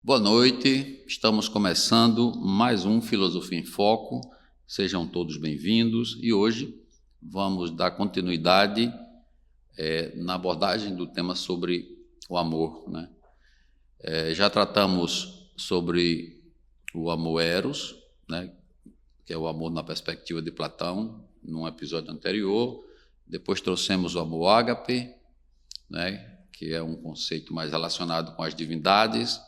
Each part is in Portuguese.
Boa noite, estamos começando mais um Filosofia em Foco, sejam todos bem-vindos e hoje vamos dar continuidade na abordagem do tema sobre o amor, né? Já tratamos sobre o amor eros, né? Que é o amor na perspectiva de Platão, num episódio anterior. Depois trouxemos o amor ágape, né? Que é um conceito mais relacionado com as divindades.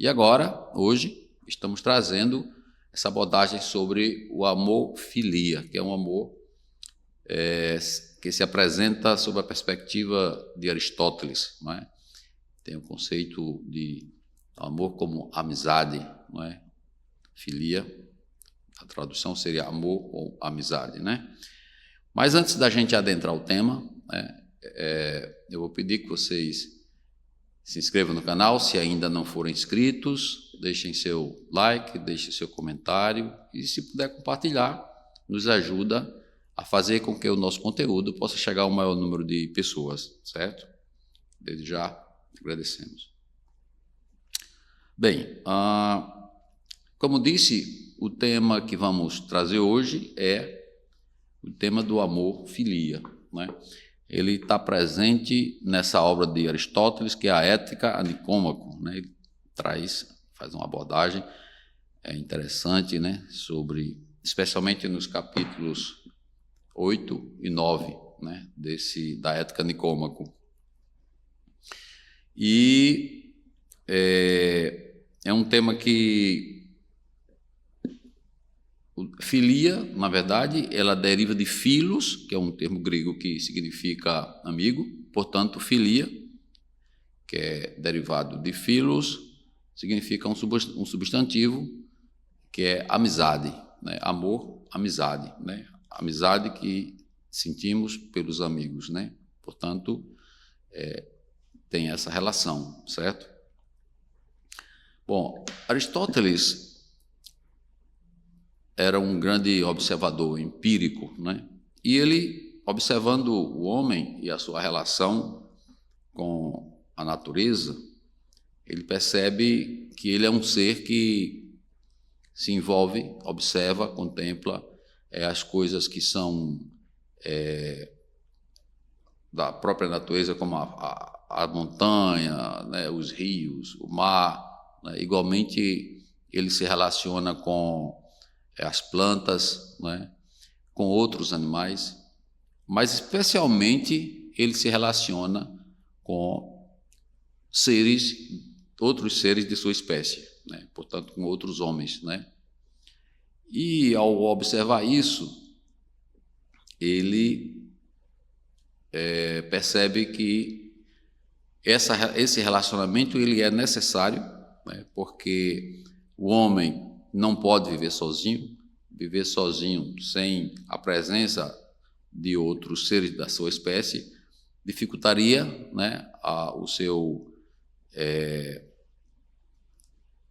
E agora, hoje, estamos trazendo essa abordagem sobre o amor filia, que é um amor que se apresenta sob a perspectiva de Aristóteles, não é? Tem o conceito de amor como amizade, não é? Filia, a tradução seria amor ou amizade, né? Mas antes da gente adentrar o tema, eu vou pedir que vocês se inscrevam no canal, se ainda não forem inscritos, deixem seu like, deixem seu comentário e, se puder compartilhar, nos ajuda a fazer com que o nosso conteúdo possa chegar ao maior número de pessoas, certo? Desde já agradecemos. Bem, como disse, o tema que vamos trazer hoje é o tema do amor filia, né? Ele está presente nessa obra de Aristóteles, que é a Ética a Nicômaco, né? Ele faz uma abordagem interessante, né? Sobre, especialmente nos capítulos 8 e 9, né? Da Ética a Nicômaco. E é um tema que filia, na verdade, ela deriva de philos, que é um termo grego que significa amigo, portanto, filia, que é derivado de philos, significa um substantivo que é amizade, né? Amor, amizade, né? Amizade que sentimos pelos amigos, né? Portanto, tem essa relação, certo? Bom, Aristóteles era um grande observador empírico, né? E ele, observando o homem e a sua relação com a natureza, ele percebe que ele é um ser que se envolve, observa, contempla as coisas que são da própria natureza, como a montanha, né, os rios, o mar, né? Igualmente, ele se relaciona com as plantas, né, com outros animais, mas especialmente ele se relaciona com outros seres de sua espécie, né, portanto, com outros homens, né? E ao observar isso, ele percebe que esse relacionamento ele é necessário, né, porque o homem não pode viver sozinho sem a presença de outros seres da sua espécie dificultaria, né, o seu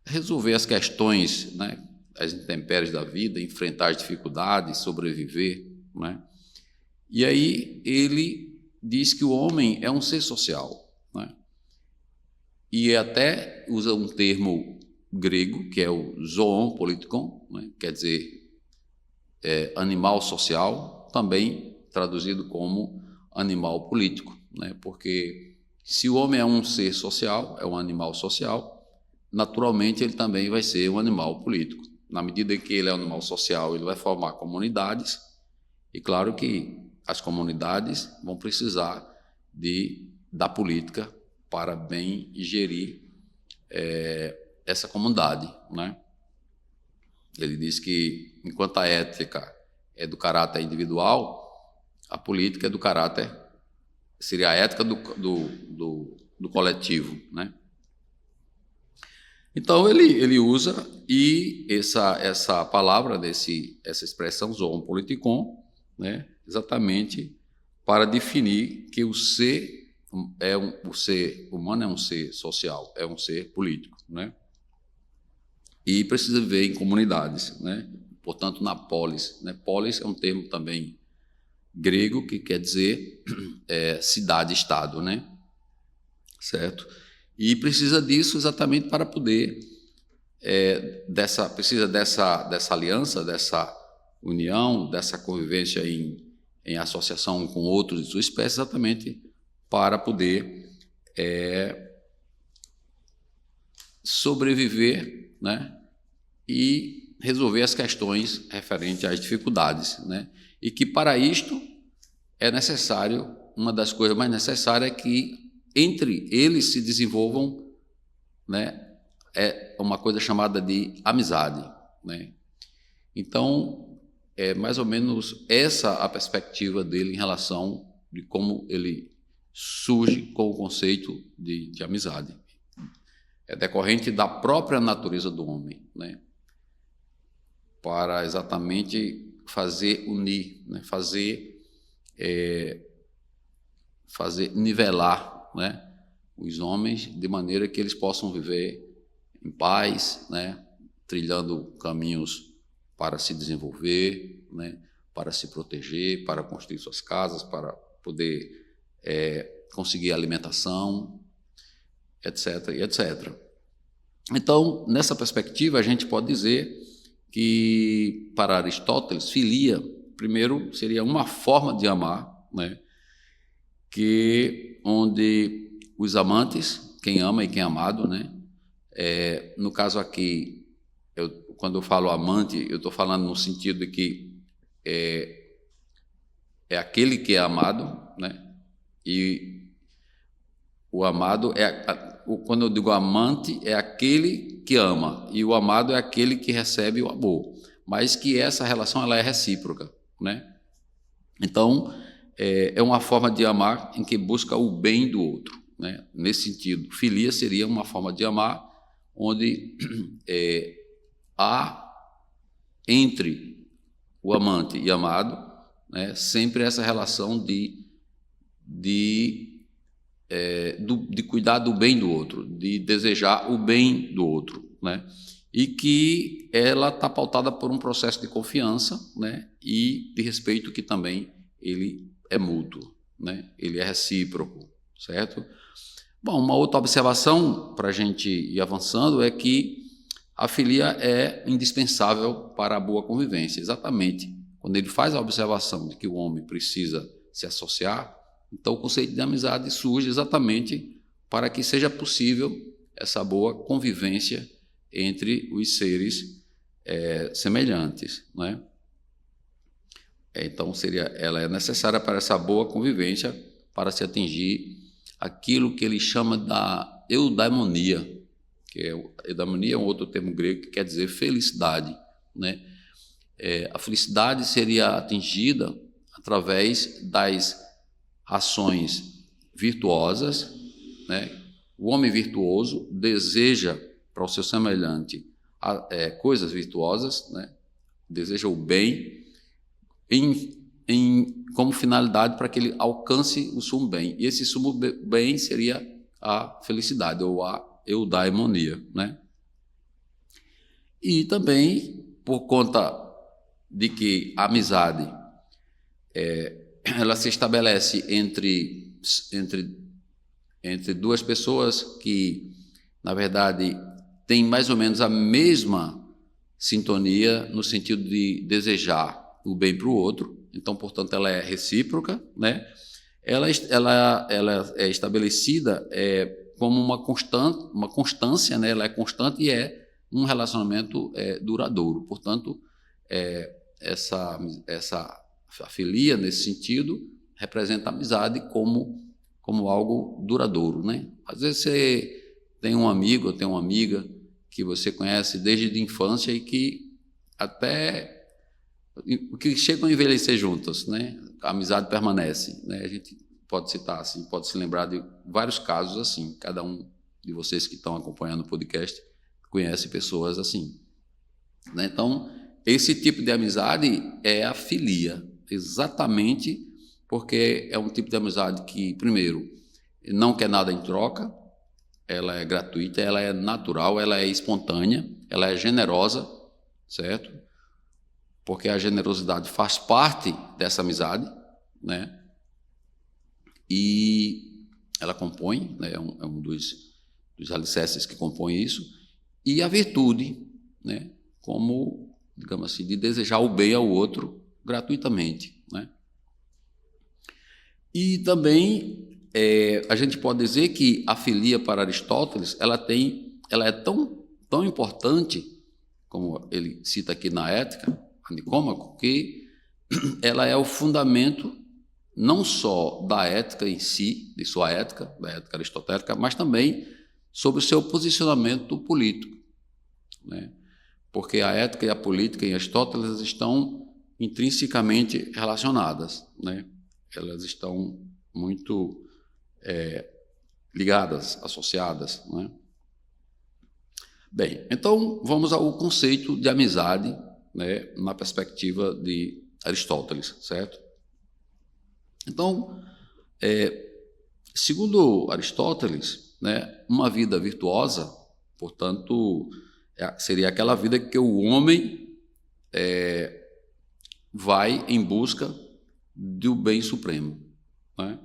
resolver as questões, né, as intempéries da vida, enfrentar as dificuldades, sobreviver, né? E aí ele diz que o homem é um ser social, né? E até usa um termo grego, que é o zoon politikon, né? Quer dizer, animal social, também traduzido como animal político, né? Porque se o homem é um ser social, é um animal social, naturalmente ele também vai ser um animal político. Na medida em que ele é um animal social, ele vai formar comunidades, e claro que as comunidades vão precisar da política para bem gerir essa comunidade, né? Ele diz que, enquanto a ética é do caráter individual, a política é do caráter, seria a ética do coletivo, né? Então, ele usa essa palavra, essa expressão, zoon politikon, né, exatamente para definir que o ser humano é um ser social, é um ser político, né? E precisa viver em comunidades, né? Portanto, na polis, né? Polis é um termo também grego que quer dizer cidade-estado, né? Certo? E precisa disso exatamente para poder, precisa dessa aliança, dessa união, dessa convivência em associação com outros de sua espécie, exatamente para poder sobreviver, né, e resolver as questões referentes às dificuldades, né, e que para isto é necessário, uma das coisas mais necessárias é que entre eles se desenvolvam, né, uma coisa chamada de amizade, né. Então, é mais ou menos essa a perspectiva dele em relação de como ele surge com o conceito de amizade. É decorrente da própria natureza do homem, né, para exatamente fazer unir, né, fazer nivelar, né, os homens de maneira que eles possam viver em paz, né, trilhando caminhos para se desenvolver, né, para se proteger, para construir suas casas, para poder conseguir alimentação, etc, etc. Então, nessa perspectiva, a gente pode dizer que, para Aristóteles, filia, primeiro, seria uma forma de amar, né, onde os amantes, quem ama e quem é amado, né, no caso aqui, quando eu falo amante, eu estou falando no sentido de que é aquele que é amado, né, e o amado quando eu digo amante, é aquele que ama, e o amado é aquele que recebe o amor, mas que essa relação ela é recíproca, né? Então, é uma forma de amar em que busca o bem do outro, né? Nesse sentido, filia seria uma forma de amar onde há entre o amante e amado, né, sempre essa relação de cuidar do bem do outro, de desejar o bem do outro, né? E que ela está pautada por um processo de confiança, né, e de respeito que também ele é mútuo, né? Ele é recíproco, certo? Bom, uma outra observação para a gente ir avançando é que a filia é indispensável para a boa convivência, exatamente. Quando ele faz a observação de que o homem precisa se associar, então o conceito de amizade surge exatamente para que seja possível essa boa convivência entre os seres semelhantes, né? Então ela é necessária para essa boa convivência, para se atingir aquilo que ele chama da eudaimonia, que eudaimonia é um outro termo grego que quer dizer felicidade, né? A felicidade seria atingida através das ações virtuosas, né? O homem virtuoso deseja para o seu semelhante coisas virtuosas, né? Deseja o bem como finalidade para que ele alcance o sumo bem. E esse sumo bem seria a felicidade, ou a eudaimonia, né? E também, por conta de que a amizade ela se estabelece entre duas pessoas que, na verdade, têm mais ou menos a mesma sintonia no sentido de desejar o bem para o outro. Então, portanto, ela é recíproca, né? Ela é estabelecida como uma constância, né? Ela é constante e é um relacionamento duradouro. Portanto, a filia, nesse sentido, representa a amizade como algo duradouro, né? Às vezes você tem um amigo ou tem uma amiga que você conhece desde a infância e que chegam a envelhecer juntas, né? A amizade permanece, né? A gente pode citar assim, pode se lembrar de vários casos assim. Cada um de vocês que estão acompanhando o podcast conhece pessoas assim, né? Então, esse tipo de amizade é a filia, exatamente porque é um tipo de amizade que, primeiro, não quer nada em troca, ela é gratuita, ela é natural, ela é espontânea, ela é generosa, certo? Porque a generosidade faz parte dessa amizade, e ela compõe, né, é um dos dos alicerces que compõem isso, e a virtude, né, como, digamos assim, de desejar o bem ao outro gratuitamente, né? E também a gente pode dizer que a filia para Aristóteles ela é tão importante, como ele cita aqui na Ética, a Nicômaco, que ela é o fundamento não só da ética em si, de sua ética, da ética aristotélica, mas também sobre o seu posicionamento político, né? Porque a ética e a política em Aristóteles estão intrinsecamente relacionadas, né? Elas estão muito ligadas, associadas, né? Bem, então vamos ao conceito de amizade, né, na perspectiva de Aristóteles, certo? Então, segundo Aristóteles, né, uma vida virtuosa, portanto, seria aquela vida que o homem vai em busca do bem supremo, né?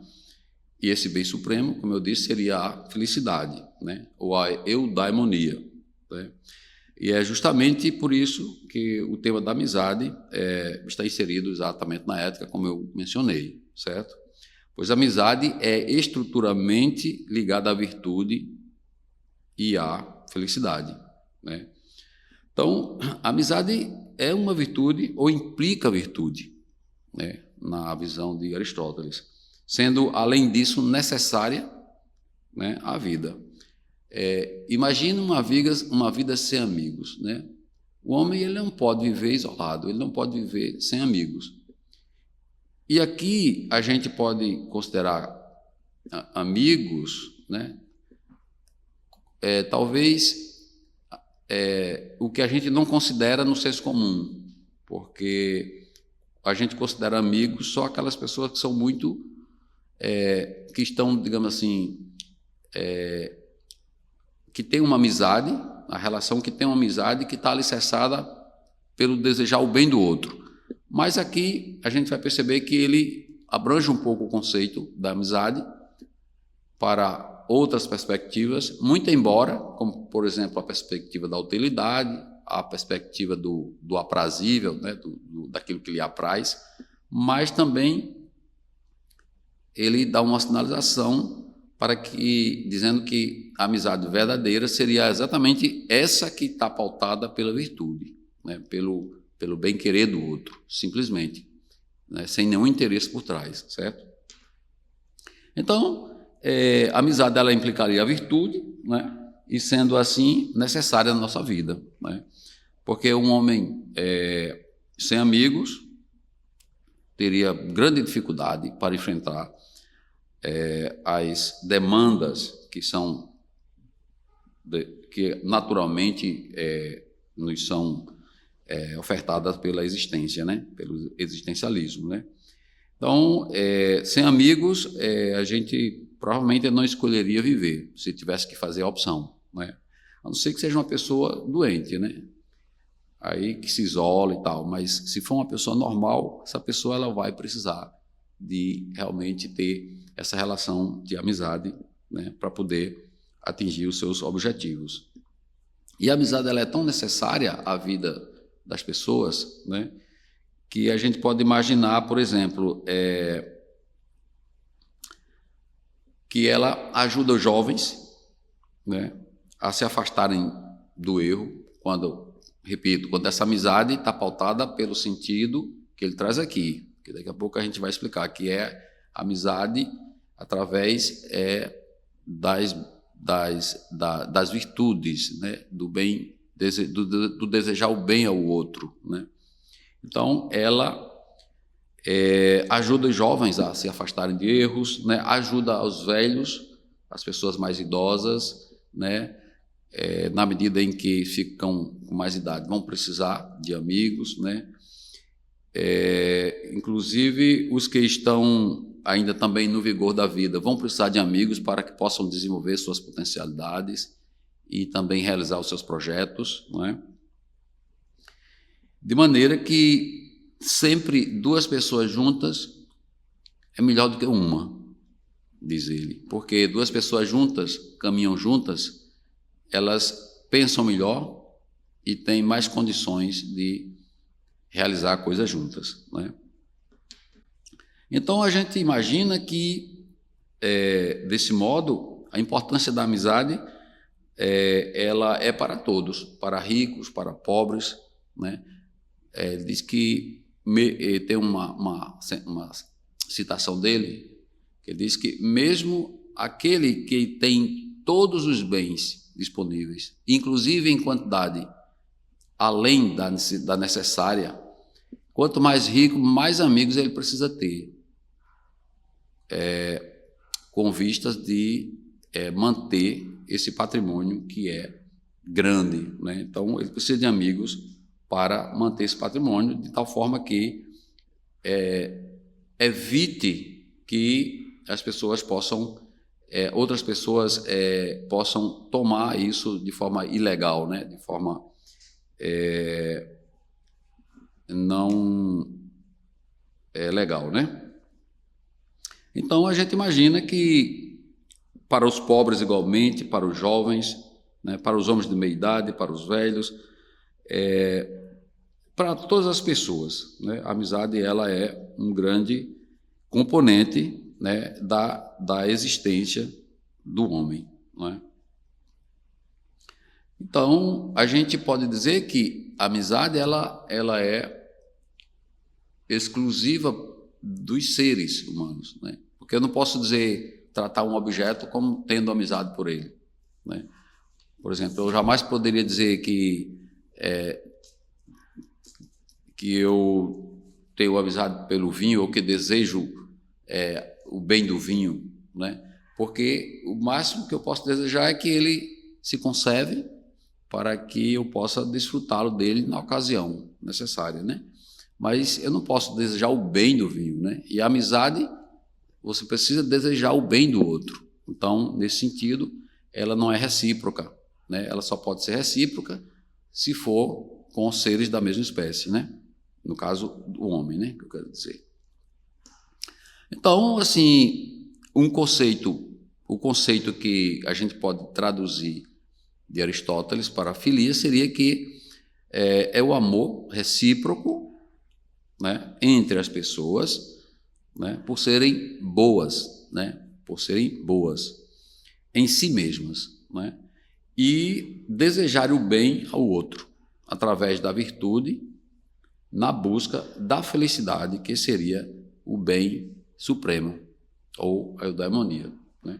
E esse bem supremo, como eu disse, seria a felicidade, né? Ou a eudaimonia, né? E é justamente por isso que o tema da amizade está inserido exatamente na ética, como eu mencionei, certo? Pois a amizade é estruturalmente ligada à virtude e à felicidade, né? Então, a amizade é uma virtude ou implica virtude, né, na visão de Aristóteles, sendo, além disso, necessária, né, à vida. Imagine uma vida sem amigos, né? O homem ele não pode viver isolado, ele não pode viver sem amigos. E aqui a gente pode considerar amigos, né? Talvez o que a gente não considera no senso comum, porque a gente considera amigos só aquelas pessoas que são muito, que estão, digamos assim, que tem uma amizade, a relação que tem uma amizade que está alicerçada pelo desejar o bem do outro. Mas aqui a gente vai perceber que ele abrange um pouco o conceito da amizade para outras perspectivas, muito embora, como por exemplo a perspectiva da utilidade, a perspectiva do aprazível, né, daquilo que lhe apraz, mas também ele dá uma sinalização dizendo que a amizade verdadeira seria exatamente essa que está pautada pela virtude, né, pelo bem-querer do outro, simplesmente, né, sem nenhum interesse por trás, certo? Então, a amizade ela implicaria a virtude, né, e sendo assim necessária na nossa vida, né? Porque um homem sem amigos teria grande dificuldade para enfrentar as demandas que naturalmente nos são ofertadas pela existência, né? Pelo existencialismo, né? Então, sem amigos, a gente provavelmente não escolheria viver, se tivesse que fazer a opção, né? A não ser que seja uma pessoa doente, né? Aí que se isola e tal, mas se for uma pessoa normal, essa pessoa ela vai precisar de realmente ter essa relação de amizade, né, para poder atingir os seus objetivos. E a amizade ela é tão necessária à vida das pessoas, né, que a gente pode imaginar, por exemplo, que ela ajuda os jovens, né, a se afastarem do erro, quando essa amizade está pautada pelo sentido que ele traz aqui, que daqui a pouco a gente vai explicar, que é amizade através das virtudes, né, do bem, do desejar o bem ao outro, né? Então, ela ajuda os jovens a se afastarem de erros, né? Ajuda os velhos, as pessoas mais idosas, né? Na medida em que ficam com mais idade, vão precisar de amigos, né? Inclusive os que estão ainda também no vigor da vida vão precisar de amigos para que possam desenvolver suas potencialidades e também realizar os seus projetos, não é? De maneira que sempre duas pessoas juntas é melhor do que uma, diz ele, porque duas pessoas juntas caminham juntas elas pensam melhor e têm mais condições de realizar coisas juntas, né? Então, a gente imagina que, desse modo, a importância da amizade ela é para todos, para ricos, para pobres, né? Diz que tem uma citação dele, que diz que mesmo aquele que tem todos os bens disponíveis, inclusive em quantidade além da necessária, quanto mais rico, mais amigos ele precisa ter, com vistas de manter esse patrimônio que é grande, né? Então, ele precisa de amigos para manter esse patrimônio, de tal forma que evite que as pessoas possam, outras pessoas possam tomar isso de forma ilegal, né? De forma não legal, né? Então, a gente imagina que para os pobres igualmente, para os jovens, né, para os homens de meia idade, para os velhos, para todas as pessoas, né, a amizade ela é um grande componente, né, da existência do homem, não é? Então, a gente pode dizer que a amizade ela é exclusiva dos seres humanos, né? Porque eu não posso tratar um objeto como tendo amizade por ele, né? Por exemplo, eu jamais poderia dizer que eu tenho amizade pelo vinho ou que desejo o bem do vinho, né? Porque o máximo que eu posso desejar é que ele se conserve para que eu possa desfrutá-lo dele na ocasião necessária, né? Mas eu não posso desejar o bem do vinho, né? E a amizade, você precisa desejar o bem do outro. Então, nesse sentido, ela não é recíproca, né? Ela só pode ser recíproca se for com seres da mesma espécie, né? No caso do homem, né? Que eu quero dizer. Então, assim, o conceito que a gente pode traduzir de Aristóteles para a filia seria que é o amor recíproco, né, entre as pessoas, né, por serem boas, né, por serem boas em si mesmas, né, e desejar o bem ao outro através da virtude na busca da felicidade, que seria o bem supremo ou a eudaimonia, né?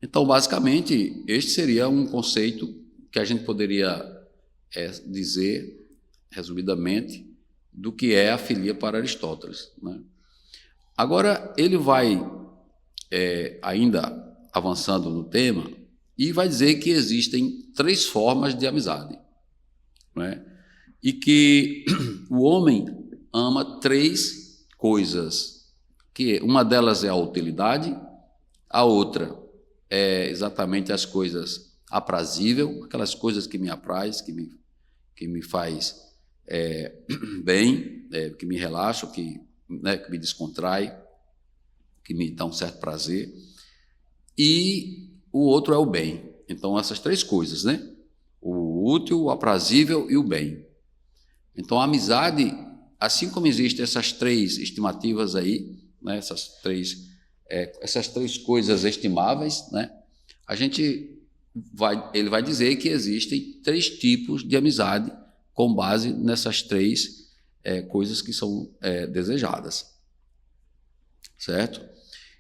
Então, basicamente, este seria um conceito que a gente poderia dizer, resumidamente, do que é a filia para Aristóteles, né? Agora, ele vai ainda avançando no tema e vai dizer que existem 3 formas de amizade, né? E que o homem ama 3 coisas, que uma delas é a utilidade, a outra é exatamente as coisas aprazíveis, aquelas coisas que me apraz, que me faz bem, que me relaxa, que me descontrai, que me dá um certo prazer, e o outro é o bem. Então, essas 3 coisas, né? O útil, o aprazível e o bem. Então, a amizade, assim como existem essas 3 estimativas aí, né? essas três coisas estimáveis, né? Ele vai dizer que existem 3 tipos de amizade com base nessas 3 coisas que são desejadas, certo?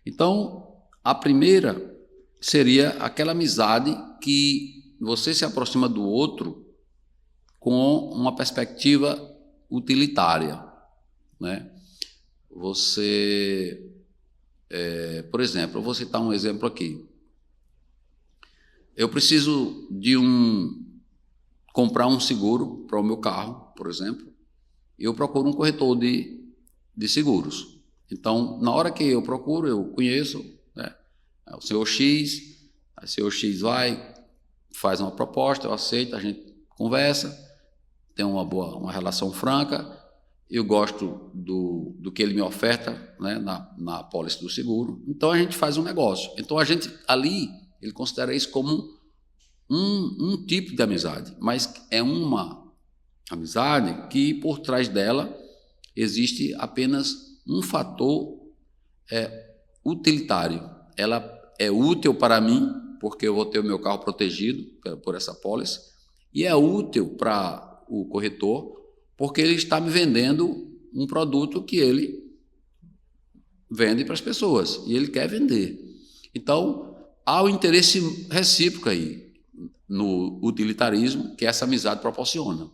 Então, a primeira seria aquela amizade que você se aproxima do outro com uma perspectiva utilitária, né? Você, por exemplo, eu vou citar um exemplo aqui. Eu preciso comprar um seguro para o meu carro, por exemplo, e eu procuro um corretor de seguros. Então, na hora que eu procuro, eu conheço, né, o senhor X, o senhor X faz uma proposta, eu aceito, a gente conversa, tem uma relação franca, eu gosto do que ele me oferta, né, na apólice do seguro, então a gente faz um negócio. Então, a gente ali, ele considera isso como um tipo de amizade, mas é uma amizade que por trás dela existe apenas um fator utilitário. Ela é útil para mim, porque eu vou ter o meu carro protegido por essa pólice, e é útil para o corretor, porque ele está me vendendo um produto que ele vende para as pessoas, e ele quer vender. Então, há o interesse recíproco aí, no utilitarismo, que essa amizade proporciona.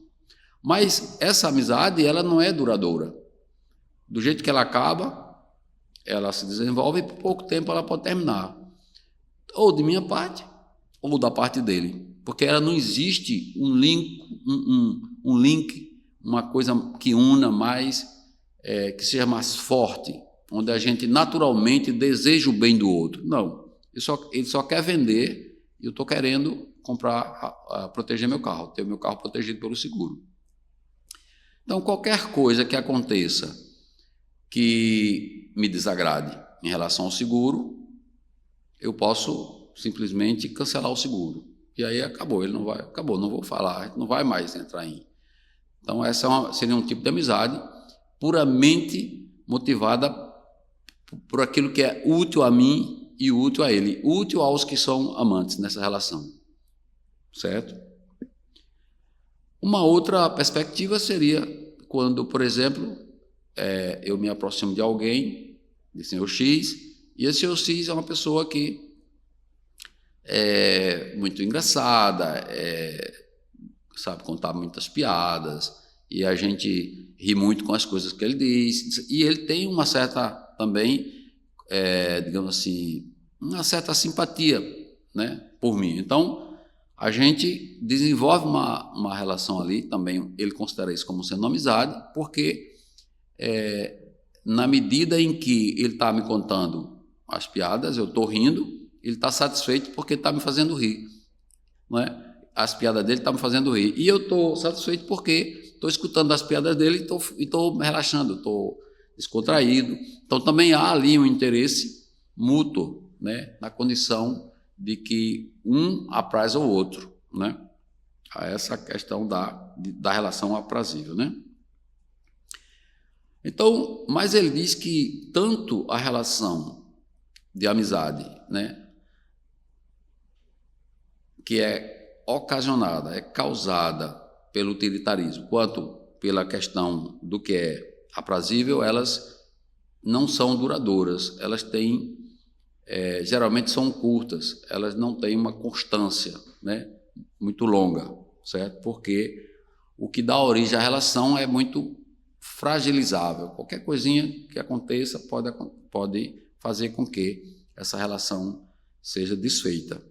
Mas essa amizade, ela não é duradoura. Do jeito que ela acaba, ela se desenvolve e por pouco tempo ela pode terminar. Ou de minha parte, ou da parte dele. Porque ela não existe um link, uma coisa que una mais, que seja mais forte, onde a gente naturalmente deseja o bem do outro. Não, ele só quer vender e eu estou querendo proteger meu carro, ter o meu carro protegido pelo seguro. Então, qualquer coisa que aconteça que me desagrade em relação ao seguro, eu posso simplesmente cancelar o seguro. E aí acabou, não vou falar, não vai mais entrar em. Então, seria um tipo de amizade puramente motivada por aquilo que é útil a mim e útil a ele, útil aos que são amantes nessa relação. Certo? Uma outra perspectiva seria quando, por exemplo, eu me aproximo de alguém, de senhor X, e esse senhor X é uma pessoa que é muito engraçada, sabe contar muitas piadas, e a gente ri muito com as coisas que ele diz, e ele tem uma certa também, digamos assim, uma certa simpatia, né, por mim. Então, a gente desenvolve uma relação ali, também ele considera isso como sendo amizade, porque na medida em que ele está me contando as piadas, eu estou rindo, ele está satisfeito porque está me fazendo rir. Não é? As piadas dele estão me fazendo rir. E eu estou satisfeito porque estou escutando as piadas dele e estou me relaxando, estou descontraído. Então também há ali um interesse mútuo, né, na condição de que um apraz ao outro, né? A essa questão da relação aprazível, né? Então, mas ele diz que tanto a relação de amizade, né, que é ocasionada, é causada pelo utilitarismo, quanto pela questão do que é aprazível, elas não são duradouras, elas têm, geralmente são curtas, elas não têm uma constância, né, muito longa, certo? Porque o que dá origem à relação é muito fragilizável. Qualquer coisinha que aconteça pode fazer com que essa relação seja desfeita,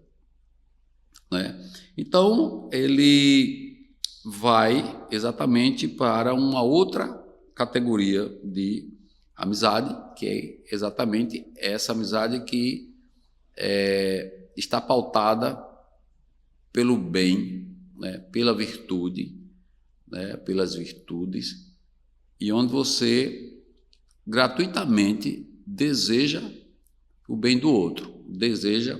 né? Então, ele vai exatamente para uma outra categoria de amizade, que é exatamente essa amizade que está pautada pelo bem, né, pela virtude, né, pelas virtudes, e onde você gratuitamente deseja o bem do outro, deseja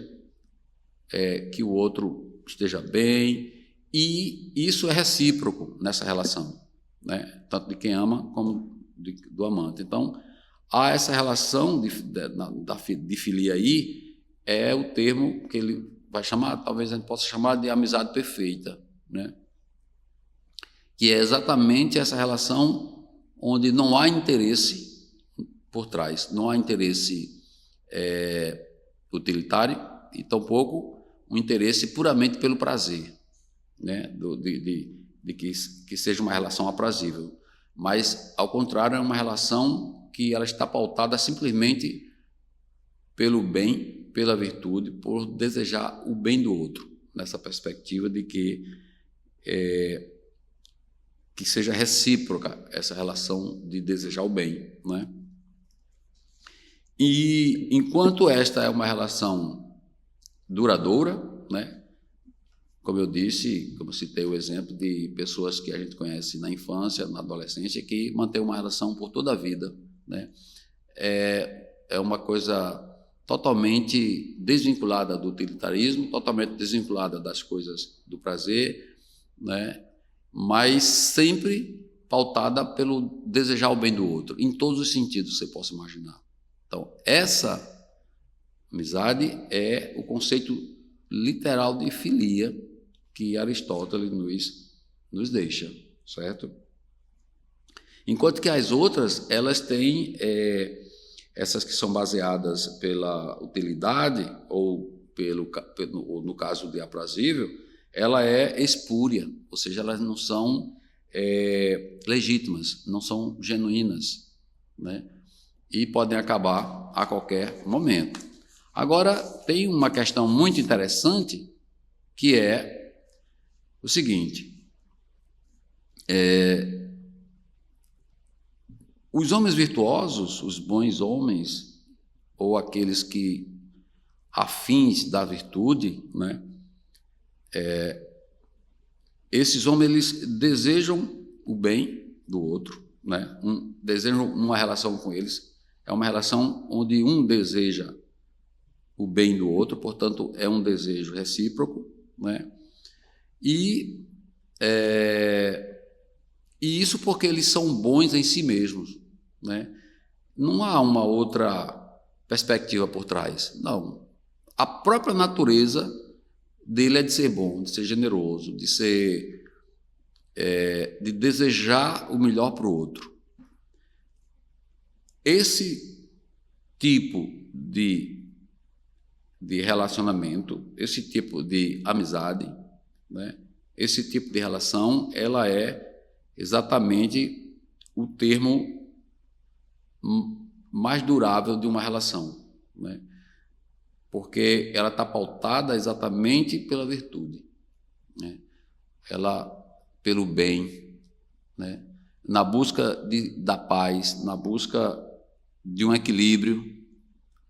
que o outro esteja bem, e isso é recíproco nessa relação, né? Tanto de quem ama como do amante. Então, há essa relação de filia aí, é o termo que ele vai chamar, talvez a gente possa chamar de amizade perfeita, né? Que é exatamente essa relação onde não há interesse por trás, não há interesse utilitário e tampouco um interesse puramente pelo prazer, né? De que seja uma relação aprazível, mas, ao contrário, é uma relação que ela está pautada simplesmente pelo bem, pela virtude, por desejar o bem do outro, nessa perspectiva de que seja recíproca essa relação de desejar o bem, né? E enquanto esta é uma relação duradoura, né? Como eu disse, como eu citei o exemplo de pessoas que a gente conhece na infância, na adolescência, que mantém uma relação por toda a vida, né? É uma coisa totalmente desvinculada do utilitarismo, totalmente desvinculada das coisas do prazer, né? Mas sempre pautada pelo desejar o bem do outro, em todos os sentidos que você possa imaginar. Então, essa amizade é o conceito literal de filia que Aristóteles nos deixa, certo? Enquanto que as outras, elas têm essas que são baseadas pela utilidade ou no caso de aprazível, ela é espúria, ou seja, elas não são legítimas, não são genuínas, né? E podem acabar a qualquer momento. Agora, tem uma questão muito interessante, que é o seguinte: os homens virtuosos, os bons homens, ou aqueles que afins da virtude, né? Esses homens, eles desejam o bem do outro, né? Desejam uma relação com eles. É uma relação onde um deseja o bem do outro, portanto, é um desejo recíproco, né? E isso porque eles são bons em si mesmos, né? Não há uma outra perspectiva por trás, não. A própria natureza dele é de ser bom, de ser generoso, de desejar o melhor para o outro. Esse tipo de relacionamento, esse tipo de amizade, né? Esse tipo de relação, ela é exatamente o termo mais durável de uma relação, né? Porque ela está pautada exatamente pela virtude, né? Ela pelo bem, né? Na busca da paz, na busca de um equilíbrio,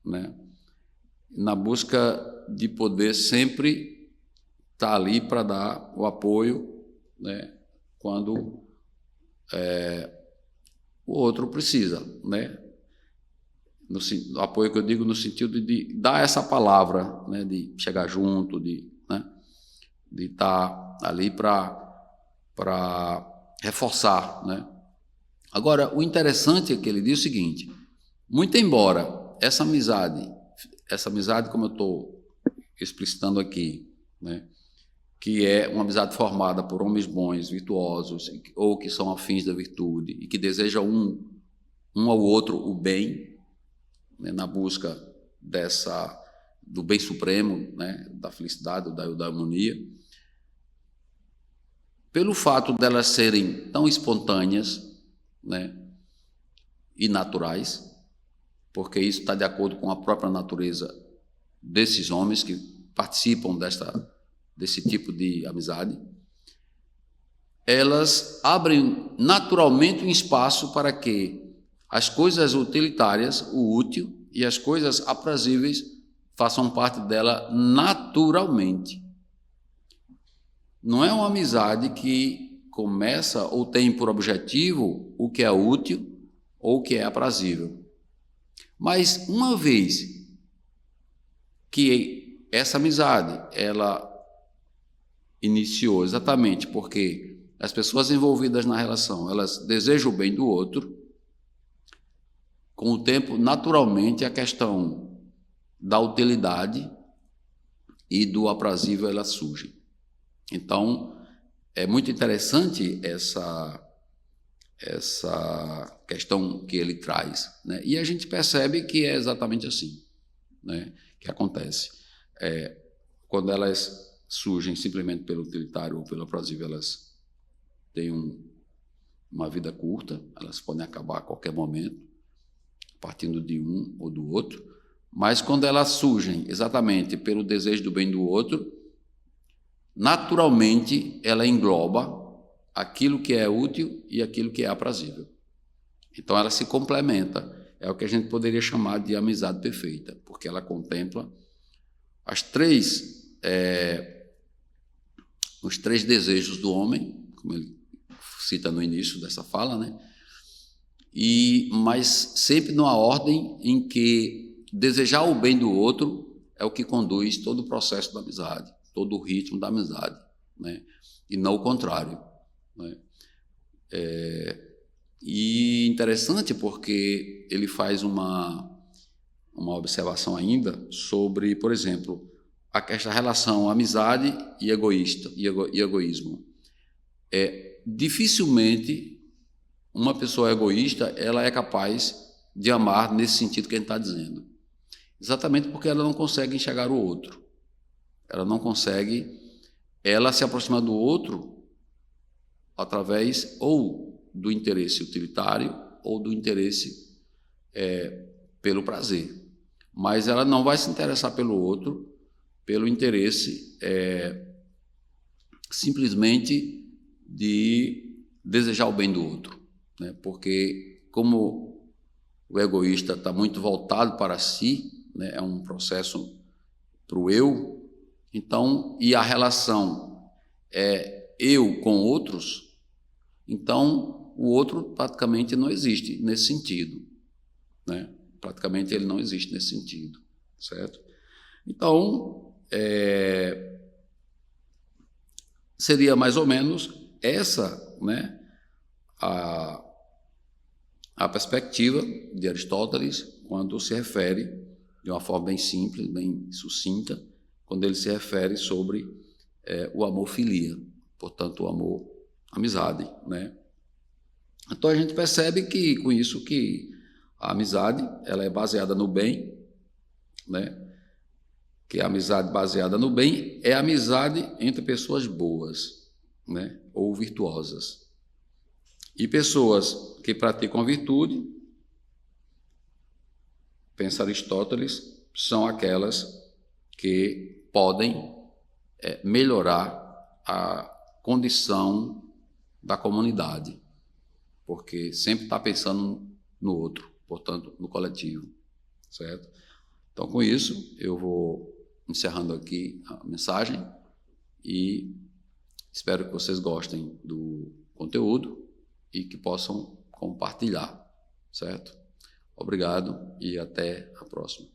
né? Na busca de poder sempre estar ali para dar o apoio, né? Quando o outro precisa, né? No apoio que eu digo no sentido de dar essa palavra, né? De chegar junto, né? De estar ali para reforçar, né? Agora, o interessante é que ele diz o seguinte: muito embora essa amizade, como eu estou explicitando aqui, né? Que é uma amizade formada por homens bons, virtuosos, ou que são afins da virtude e que desejam um ao outro o bem, né, na busca do bem supremo, né, da felicidade, da harmonia. Pelo fato delas serem tão espontâneas, né, e naturais, porque isso está de acordo com a própria natureza desses homens que participam desse tipo de amizade, elas abrem naturalmente um espaço para que as coisas utilitárias, o útil, e as coisas aprazíveis façam parte dela naturalmente. Não é uma amizade que começa ou tem por objetivo o que é útil ou o que é aprazível. Mas uma vez que essa amizade, ela iniciou exatamente porque as pessoas envolvidas na relação, elas desejam o bem do outro, com o tempo, naturalmente, a questão da utilidade e do aprazível, ela surge. Então, é muito interessante essa questão que ele traz, né? E a gente percebe que é exatamente assim, né, que acontece. Quando elas surgem simplesmente pelo utilitário ou pelo aprazível, elas têm uma vida curta, elas podem acabar a qualquer momento, partindo de um ou do outro, mas quando elas surgem exatamente pelo desejo do bem do outro, naturalmente ela engloba aquilo que é útil e aquilo que é aprazível. Então ela se complementa. É o que a gente poderia chamar de amizade perfeita, porque ela contempla os três desejos do homem, como ele cita no início dessa fala, né? Mas sempre numa ordem em que desejar o bem do outro é o que conduz todo o processo da amizade, todo o ritmo da amizade, né? E não o contrário, né? E interessante porque ele faz uma observação ainda sobre, por exemplo, esta relação amizade e egoísmo. Dificilmente uma pessoa egoísta ela é capaz de amar nesse sentido que a gente está dizendo. Exatamente porque ela não consegue enxergar o outro. Ela se aproxima do outro através ou do interesse utilitário ou do interesse pelo prazer. Mas ela não vai se interessar pelo outro pelo interesse simplesmente de desejar o bem do outro, né? Porque como o egoísta está muito voltado para si, né? É um processo para o eu, então, e a relação é eu com outros, então o outro praticamente não existe nesse sentido, né? Praticamente ele não existe nesse sentido, certo? Então, seria mais ou menos essa, né, a perspectiva de Aristóteles quando se refere, de uma forma bem simples, bem sucinta, quando ele se refere sobre o amor-filia, portanto, o amor-amizade, né? Então, a gente percebe que, com isso, que a amizade ela é baseada no bem, né? Que a amizade baseada no bem é amizade entre pessoas boas, né? Ou virtuosas. E pessoas que praticam a virtude, pensa Aristóteles, são aquelas que podem melhorar a condição da comunidade, porque sempre está pensando no outro, portanto, no coletivo, certo? Então, com isso, eu vou encerrando aqui a mensagem e espero que vocês gostem do conteúdo e que possam compartilhar, certo? Obrigado e até a próxima.